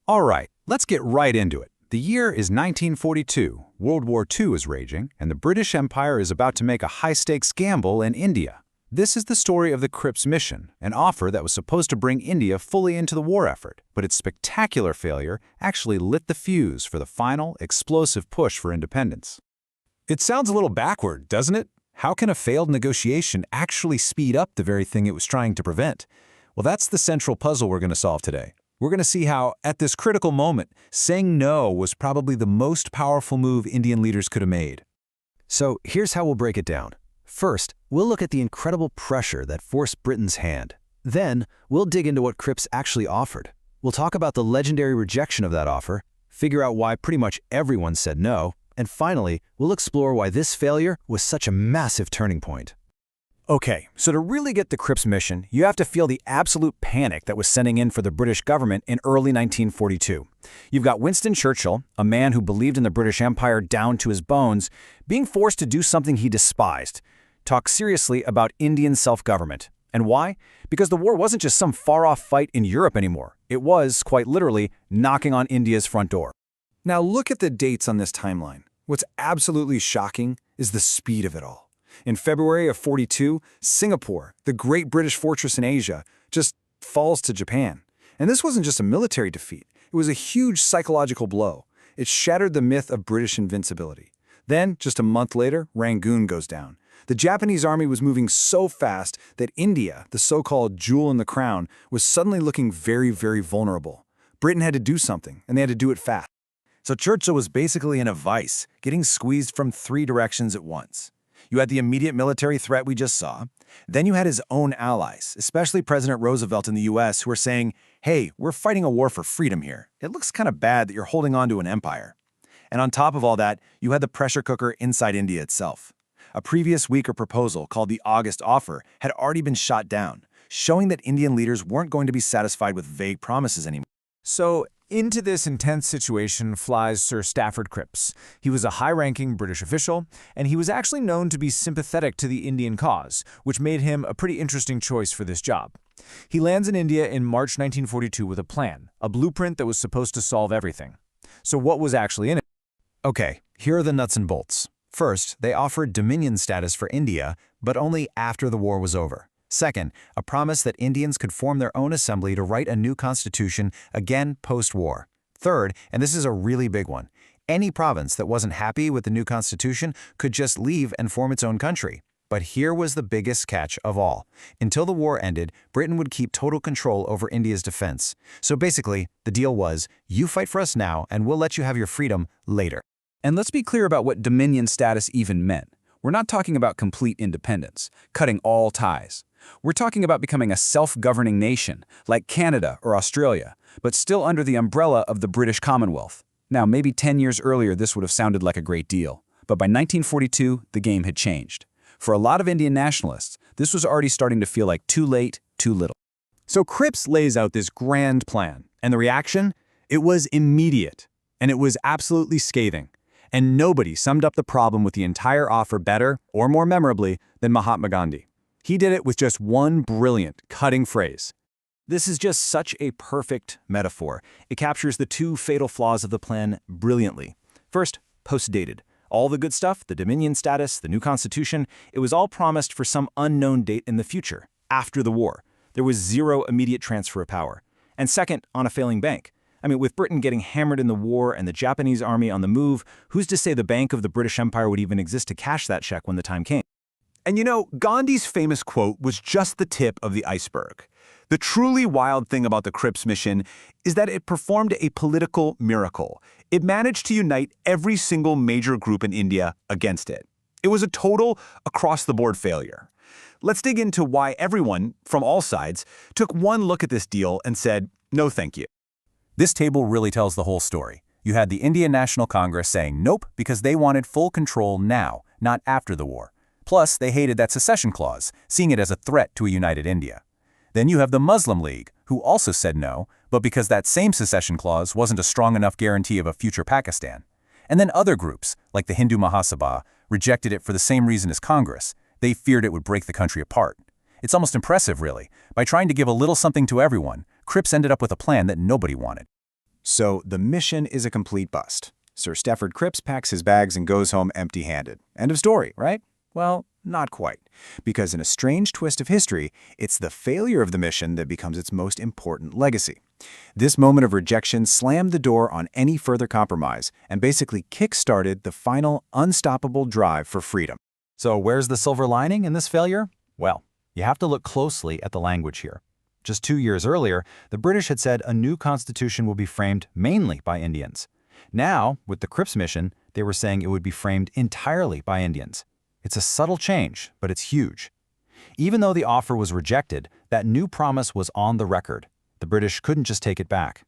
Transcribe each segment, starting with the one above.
All right, let's get right into it. The year is 1942, World War II is raging, and the British Empire is about to make a high-stakes gamble in India. This is the story of the Cripps Mission, an offer that was supposed to bring India fully into the war effort, but its spectacular failure actually lit the fuse for the final, explosive push for independence. It sounds a little backward, doesn't it? How can a failed negotiation actually speed up the very thing it was trying to prevent? Well, that's the central puzzle we're going to solve today. We're going to see how, at this critical moment, saying no was probably the most powerful move Indian leaders could have made. So here's how we'll break it down. First, we'll look at the incredible pressure that forced Britain's hand. Then, we'll dig into what Cripps actually offered. We'll talk about the legendary rejection of that offer, figure out why pretty much everyone said no, and finally, we'll explore why this failure was such a massive turning point. Okay, so to really get the Cripps mission, you have to feel the absolute panic that was setting in for the British government in early 1942. You've got Winston Churchill, a man who believed in the British Empire down to his bones, being forced to do something he despised: talk seriously about Indian self-government. And why? Because the war wasn't just some far-off fight in Europe anymore. It was, quite literally, knocking on India's front door. Now look at the dates on this timeline. What's absolutely shocking is the speed of it all. In February of 42, Singapore, the great British fortress in Asia, just falls to Japan. And this wasn't just a military defeat. It was a huge psychological blow. It shattered the myth of British invincibility. Then, just a month later, Rangoon goes down. The Japanese army was moving so fast that India, the so-called jewel in the crown, was suddenly looking very, very vulnerable. Britain had to do something, and they had to do it fast. So Churchill was basically in a vice, getting squeezed from three directions at once. You had the immediate military threat we just saw. Then you had his own allies, especially President Roosevelt in the US, who were saying, hey, we're fighting a war for freedom here. It looks kind of bad that you're holding on to an empire. And on top of all that, you had the pressure cooker inside India itself. A previous weaker proposal called the August Offer had already been shot down, showing that Indian leaders weren't going to be satisfied with vague promises anymore. So, into this intense situation flies Sir Stafford Cripps. He was a high-ranking British official, and he was actually known to be sympathetic to the Indian cause, which made him a pretty interesting choice for this job. He lands in India in March 1942 with a plan, a blueprint that was supposed to solve everything. So what was actually in it? Okay, here are the nuts and bolts. First, they offered dominion status for India, but only after the war was over. Second, a promise that Indians could form their own assembly to write a new constitution, again post-war. Third, and this is a really big one, any province that wasn't happy with the new constitution could just leave and form its own country. But here was the biggest catch of all. Until the war ended, Britain would keep total control over India's defense. So basically, the deal was, you fight for us now and we'll let you have your freedom later. And let's be clear about what dominion status even meant. We're not talking about complete independence, cutting all ties. We're talking about becoming a self-governing nation, like Canada or Australia, but still under the umbrella of the British Commonwealth. Now, maybe 10 years earlier this would have sounded like a great deal, but by 1942, the game had changed. For a lot of Indian nationalists, this was already starting to feel like too late, too little. So Cripps lays out this grand plan, and the reaction? It was immediate, and it was absolutely scathing. And nobody summed up the problem with the entire offer better, or more memorably, than Mahatma Gandhi. He did it with just one brilliant, cutting phrase. This is just such a perfect metaphor. It captures the two fatal flaws of the plan brilliantly. First, post-dated. All the good stuff, the dominion status, the new constitution, it was all promised for some unknown date in the future, after the war. There was zero immediate transfer of power. And second, on a failing bank. I mean, with Britain getting hammered in the war and the Japanese army on the move, who's to say the Bank of the British Empire would even exist to cash that check when the time came? And you know, Gandhi's famous quote was just the tip of the iceberg. The truly wild thing about the Cripps mission is that it performed a political miracle. It managed to unite every single major group in India against it. It was a total, across-the-board failure. Let's dig into why everyone, from all sides, took one look at this deal and said, no thank you. This table really tells the whole story. You had the Indian National Congress saying nope because they wanted full control now, not after the war. Plus, they hated that secession clause, seeing it as a threat to a united India. Then you have the Muslim League, who also said no, but because that same secession clause wasn't a strong enough guarantee of a future Pakistan. And then other groups, like the Hindu Mahasabha, rejected it for the same reason as Congress. They feared it would break the country apart. It's almost impressive, really. By trying to give a little something to everyone, Cripps ended up with a plan that nobody wanted. So the mission is a complete bust. Sir Stafford Cripps packs his bags and goes home empty-handed. End of story, right? Well, not quite. Because in a strange twist of history, it's the failure of the mission that becomes its most important legacy. This moment of rejection slammed the door on any further compromise and basically kick-started the final unstoppable drive for freedom. So where's the silver lining in this failure? Well, you have to look closely at the language here. Just 2 years earlier, the British had said a new constitution will be framed mainly by Indians. Now, with the Cripps Mission, they were saying it would be framed entirely by Indians. It's a subtle change, but it's huge. Even though the offer was rejected, that new promise was on the record. The British couldn't just take it back.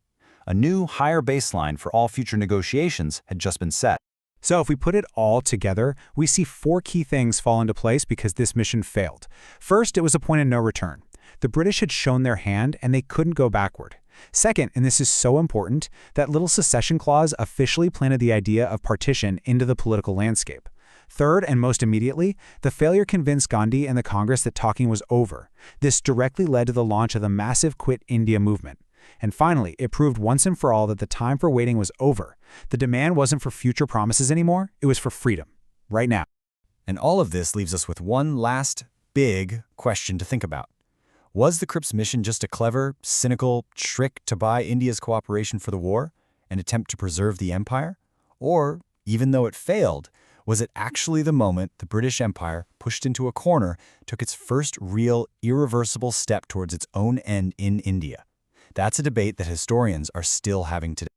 A new, higher baseline for all future negotiations had just been set. So if we put it all together, we see 4 key things fall into place because this mission failed. First, it was a point of no return. The British had shown their hand and they couldn't go backward. Second, and this is so important, that little secession clause officially planted the idea of partition into the political landscape. Third, and most immediately, the failure convinced Gandhi and the Congress that talking was over. This directly led to the launch of the massive Quit India movement. And finally, it proved once and for all that the time for waiting was over. The demand wasn't for future promises anymore, it was for freedom. Right now. And all of this leaves us with one last, big question to think about. Was the Cripps Mission just a clever, cynical trick to buy India's cooperation for the war, an attempt to preserve the empire? Or, even though it failed, was it actually the moment the British Empire, pushed into a corner, took its first real, irreversible step towards its own end in India? That's a debate that historians are still having today.